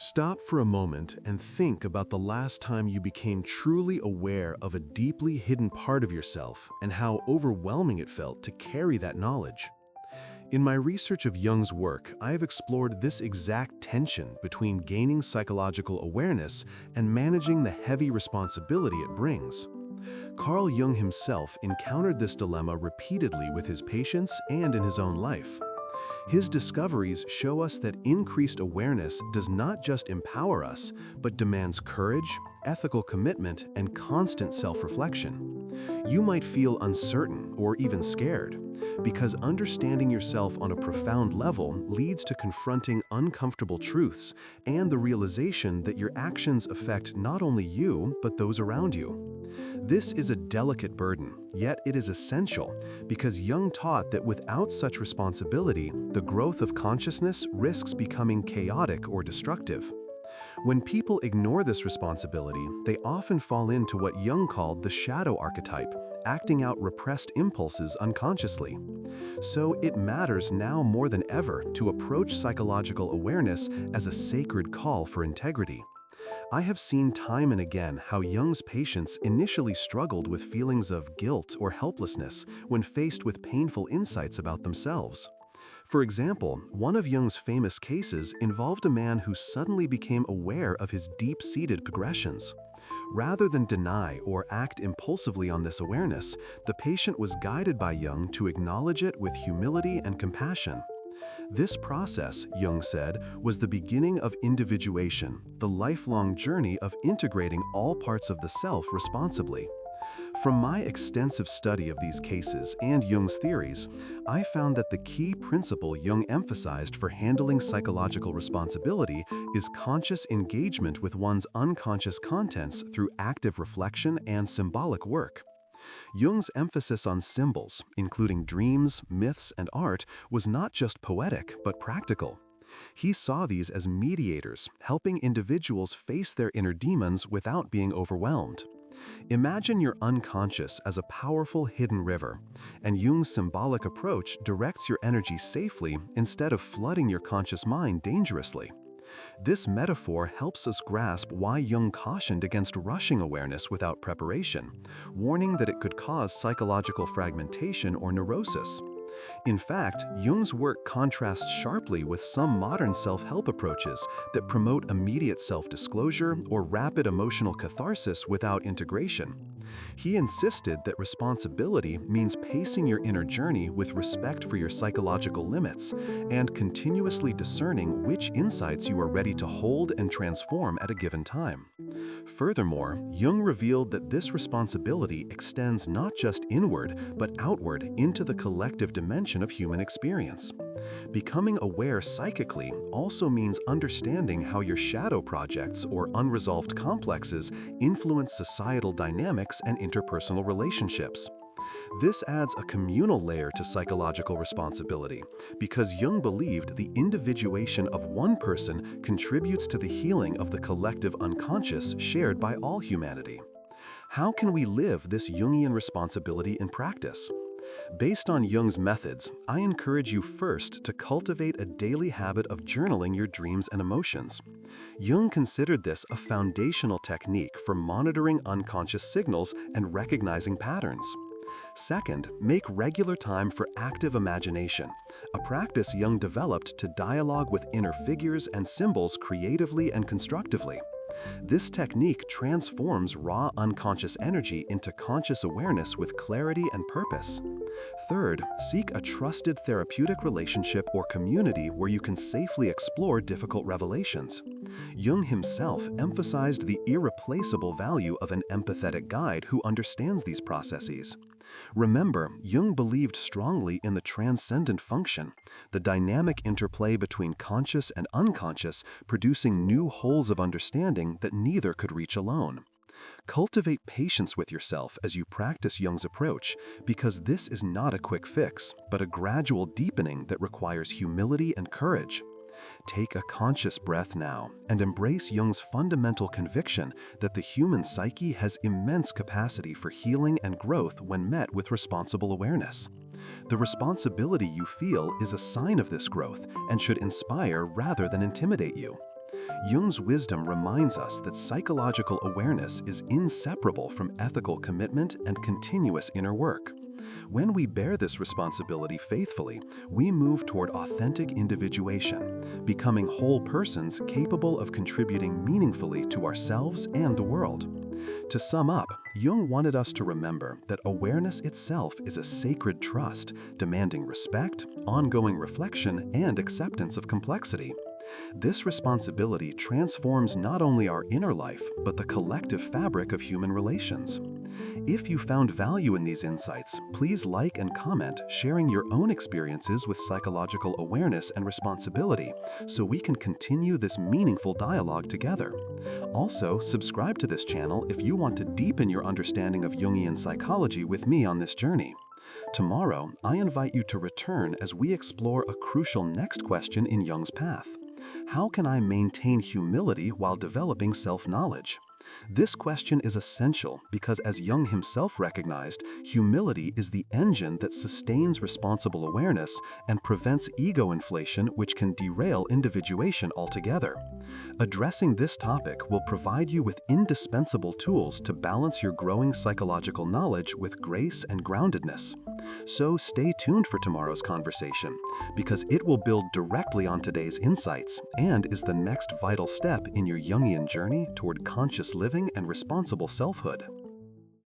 Stop for a moment and think about the last time you became truly aware of a deeply hidden part of yourself and how overwhelming it felt to carry that knowledge. In my research of Jung's work, I have explored this exact tension between gaining psychological awareness and managing the heavy responsibility it brings. Carl Jung himself encountered this dilemma repeatedly with his patients and in his own life. His discoveries show us that increased awareness does not just empower us, but demands courage, ethical commitment, and constant self-reflection. You might feel uncertain or even scared, because understanding yourself on a profound level leads to confronting uncomfortable truths and the realization that your actions affect not only you, but those around you. This is a delicate burden, yet it is essential, because Jung taught that without such responsibility, the growth of consciousness risks becoming chaotic or destructive. When people ignore this responsibility, they often fall into what Jung called the shadow archetype, acting out repressed impulses unconsciously. So it matters now more than ever to approach psychological awareness as a sacred call for integrity. I have seen time and again how Jung's patients initially struggled with feelings of guilt or helplessness when faced with painful insights about themselves. For example, one of Jung's famous cases involved a man who suddenly became aware of his deep-seated progressions. Rather than deny or act impulsively on this awareness, the patient was guided by Jung to acknowledge it with humility and compassion. This process, Jung said, was the beginning of individuation, the lifelong journey of integrating all parts of the self responsibly. From my extensive study of these cases and Jung's theories, I found that the key principle Jung emphasized for handling psychological responsibility is conscious engagement with one's unconscious contents through active reflection and symbolic work. Jung's emphasis on symbols, including dreams, myths, and art, was not just poetic, but practical. He saw these as mediators, helping individuals face their inner demons without being overwhelmed. Imagine your unconscious as a powerful hidden river, and Jung's symbolic approach directs your energy safely instead of flooding your conscious mind dangerously. This metaphor helps us grasp why Jung cautioned against rushing awareness without preparation, warning that it could cause psychological fragmentation or neurosis. In fact, Jung's work contrasts sharply with some modern self-help approaches that promote immediate self-disclosure or rapid emotional catharsis without integration. He insisted that responsibility means pacing your inner journey with respect for your psychological limits and continuously discerning which insights you are ready to hold and transform at a given time. Furthermore, Jung revealed that this responsibility extends not just inward, but outward into the collective dimension of human experience. Becoming aware psychically also means understanding how your shadow projects or unresolved complexes influence societal dynamics and interpersonal relationships. This adds a communal layer to psychological responsibility, because Jung believed the individuation of one person contributes to the healing of the collective unconscious shared by all humanity. How can we live this Jungian responsibility in practice? Based on Jung's methods, I encourage you first to cultivate a daily habit of journaling your dreams and emotions. Jung considered this a foundational technique for monitoring unconscious signals and recognizing patterns. Second, make regular time for active imagination, a practice Jung developed to dialogue with inner figures and symbols creatively and constructively. This technique transforms raw unconscious energy into conscious awareness with clarity and purpose. Third, seek a trusted therapeutic relationship or community where you can safely explore difficult revelations. Jung himself emphasized the irreplaceable value of an empathetic guide who understands these processes. Remember, Jung believed strongly in the transcendent function, the dynamic interplay between conscious and unconscious, producing new wholes of understanding that neither could reach alone. Cultivate patience with yourself as you practice Jung's approach, because this is not a quick fix, but a gradual deepening that requires humility and courage. Take a conscious breath now and embrace Jung's fundamental conviction that the human psyche has immense capacity for healing and growth when met with responsible awareness. The responsibility you feel is a sign of this growth and should inspire rather than intimidate you. Jung's wisdom reminds us that psychological awareness is inseparable from ethical commitment and continuous inner work. When we bear this responsibility faithfully, we move toward authentic individuation, becoming whole persons capable of contributing meaningfully to ourselves and the world. To sum up, Jung wanted us to remember that awareness itself is a sacred trust, demanding respect, ongoing reflection, and acceptance of complexity. This responsibility transforms not only our inner life, but the collective fabric of human relations. If you found value in these insights, please like and comment, sharing your own experiences with psychological awareness and responsibility, so we can continue this meaningful dialogue together. Also, subscribe to this channel if you want to deepen your understanding of Jungian psychology with me on this journey. Tomorrow, I invite you to return as we explore a crucial next question in Jung's path. How can I maintain humility while developing self-knowledge? This question is essential because, as Jung himself recognized, humility is the engine that sustains responsible awareness and prevents ego inflation, which can derail individuation altogether. Addressing this topic will provide you with indispensable tools to balance your growing psychological knowledge with grace and groundedness. So stay tuned for tomorrow's conversation, because it will build directly on today's insights and is the next vital step in your Jungian journey toward conscious living and responsible selfhood.